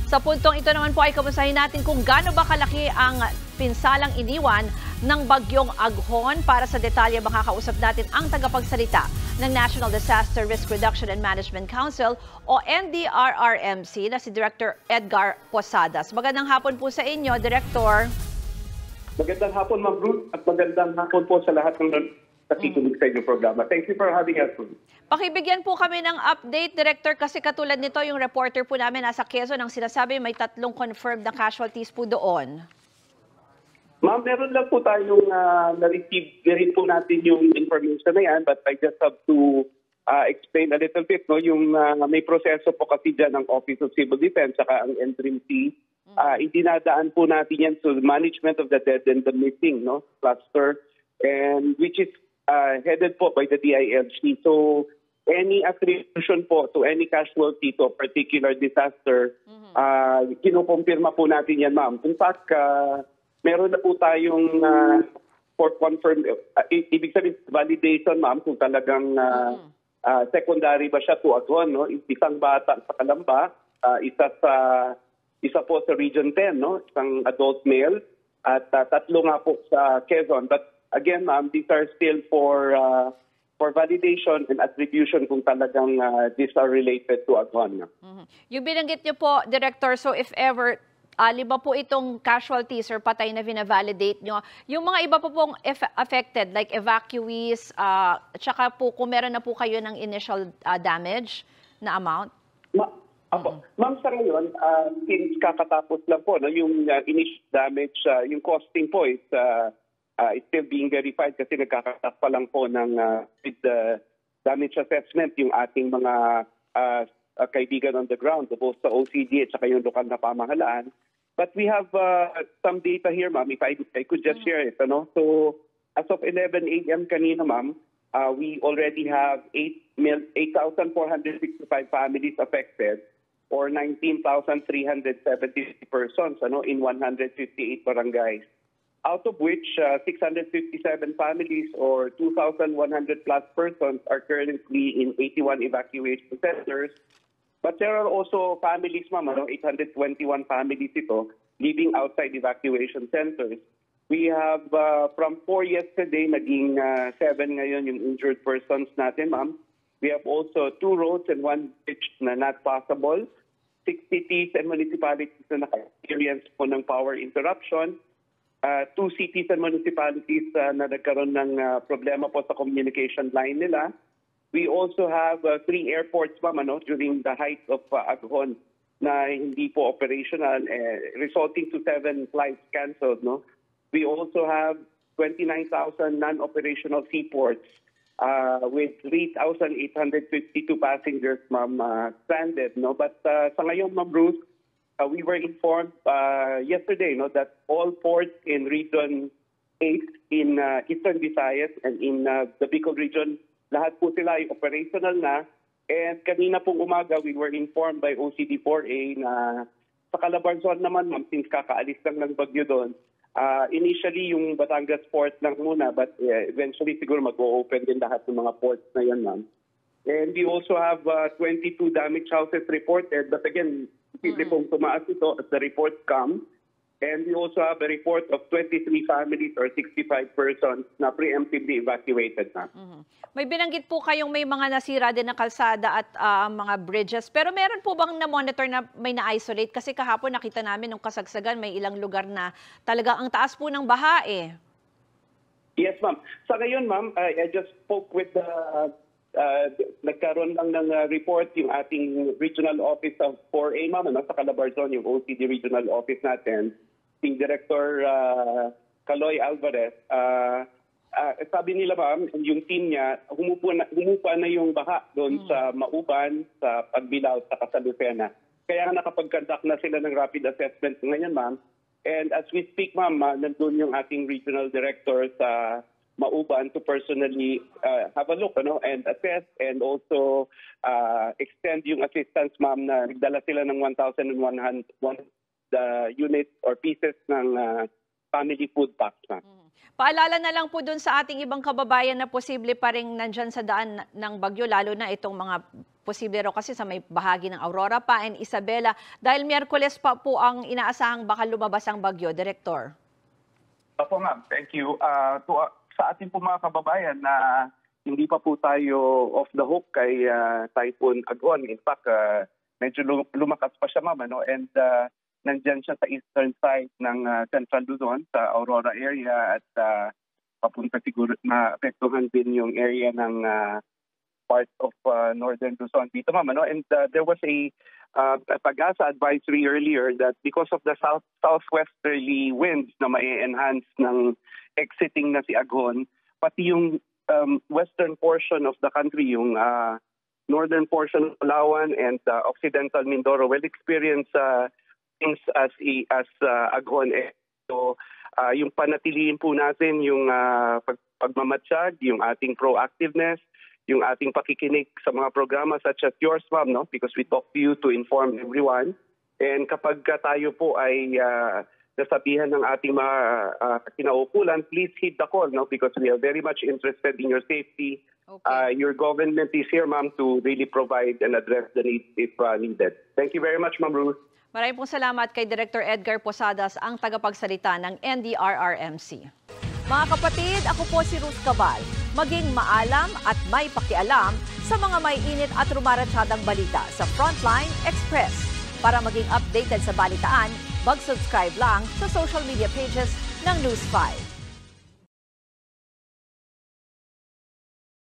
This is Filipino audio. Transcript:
Sa puntong ito naman po ay kamustahin natin kung gaano ba kalaki ang pinsalang iniwan ng bagyong Aghon. Para sa detalye, makakausap natin ang tagapagsalita ng National Disaster Risk Reduction and Management Council o NDRRMC na si Director Edgar Posadas. Magandang hapon po sa inyo, Director. Magandang hapon, Ma'am Ruth, at magandang hapon po sa lahat ng nakikinig sa inyong programa. Thank you for having us. Pakibigyan po kami ng update, Director, kasi katulad nito, yung reporter po namin nasa Quezon ang sinasabi may 3 confirmed na casualties po doon. Ma'am, meron lang po tayong na-receive rin po natin yung information na yan, but I just have to explain a little bit. No? Yung may proseso po kasi dyan ng Office of Civil Defense saka ang NDRRMC. Idinadaan po natin yan to the management of the dead and the missing cluster, and which is headed po by the DILG. So any attribution po to any casualty to a particular disaster, kinukumpirma po natin yan, ma'am. In fact, meron na po tayong for confirm, ibig sabihin validation, ma'am, kung talagang secondary ba siya to Aghon, no? Isang bata sa Calamba, isa po sa Region 10, no? Isang adult male, at 3 nga po sa Quezon. But again, ma'am, these are still for validation and attribution kung talagang these are related to Aghon. Yung binanggit niyo po, Director, so if ever, lima po itong casualties or patay na vina-validate nyo, yung mga iba po pong affected, like evacuees, tsaka po kung meron na po kayo ng initial damage na amount? Ma'am, sa ngayon, since kakatapos lang po, no, yung initial damage, yung costing po is still being verified kasi nagkakatak pa lang po ng with the damage assessment yung ating mga kaibigan on the ground, both sa OCD at saka yung lokal na pamahalaan. But we have some data here, ma'am, if I could just share it. Ano? So as of 11 a.m. kanina, ma'am, we already have 8,465 families affected, or 19,370 persons in 158 barangays. Out of which 657 families or 2,100 plus persons are currently in 81 evacuation centers. But there are also families, ma'am, 821 families ito, living outside evacuation centers. We have from 4 yesterday, naging 7 ngayon yung injured persons natin, ma'am. We have also 2 roads and 1 bridge na not passable. 6 cities and municipalities na naka-experience po ng power interruption. 2 cities and municipalities na nagkaroon ng problema po sa communication line nila. We also have 3 airports, ma'am, during the height of Aghon na hindi po operational, resulting to 7 flights canceled. No? We also have 29,000 non-operational seaports with 3,852 passengers, ma'am, stranded. No? But sa ngayon, ma'am Bruce, we were informed yesterday that all ports in Region 8 in Eastern Visayas and in the Bicol region, lahat po sila ay operational na. And kanina pong umaga, we were informed by OCD4A na sa Calabarzon naman, ma'am, since kakaalis lang ng bagyo doon, initially yung Batangas port lang muna, but eventually siguro mag-o-open din lahat ng mga ports na yan, ma'am. And we also have 22 damaged houses reported, but again, simple pong tumaas ito as the reports come. And we also have a report of 23 families or 65 persons na preemptively evacuated na. May binanggit po kayong may mga nasira din na kalsada at mga bridges. Pero meron po bang na-monitor na may na-isolate? Kasi kahapon nakita namin nung kasagsagan may ilang lugar na talagang ang taas po ng baha eh. Yes, ma'am. Sa ngayon, ma'am, I just spoke with the nagkaroon lang ng report yung ating regional office of 4A, ma'am, sa Calabarzon, yung OCD regional office natin, yung Director Caloy Alvarez. Sabi nila, ma'am, yung team niya, humupa na yung baha doon sa Mauban, sa Pagbilao, sa Lucena. Kaya nakapag-conduct na sila ng rapid assessment ngayon, ma'am. And as we speak, ma'am, nandun yung ating regional director sa Mauban to personally have a look and assess and also extend yung assistance, ma'am, na nagdala sila ng 1,100 units or pieces ng family food packs, ma'am. Paalala na lang po dun sa ating ibang kababayan na posible pa rin nandyan sa daan ng bagyo, lalo na itong mga posible raw kasi sa may bahagi ng Aurora pa and Isabela. Dahil Miyerkules pa po ang inaasahang baka lumabas ang bagyo, Director. Opo ma'am, thank you. Sa ating po mga kababayan na hindi pa po tayo off the hook kay Typhoon Aghon. In fact, medyo lumakas pa siya ma'am, ano? And nandyan siya sa eastern side ng Central Luzon, sa Aurora area, at papunta siguro maapektuhan din yung area ng part of northern Luzon dito ma'am, ano? And there was a Pag-asa advisory earlier that because of the southwesterly winds na mai-enhance ng exiting na si Aghon, pati yung western portion of the country, yung northern portion of Palawan and occidental Mindoro will experience things as Aghon. So yung panatiliin po natin yung pagmamatsyag, yung ating proactiveness, yung ating pakikinig sa mga programa such as yours, ma'am, no? Because we talk to you to inform everyone. And kapag tayo po ay nasabihan ng ating mga kinaukulan, please heed the call, no? Because we are very much interested in your safety. Okay. Your government is here, ma'am, to really provide and address the needs if needed. Thank you very much, ma'am Ruth. Maraming pong salamat kay Director Edgar Posadas, ang tagapagsalita ng NDRRMC. Mga kapatid, ako po si Ruth Cabal. Maging maalam at may pakialam sa mga may init at rumaratsadang balita sa Frontline Express. Para maging updated sa balitaan, mag-subscribe lang sa social media pages ng News 5.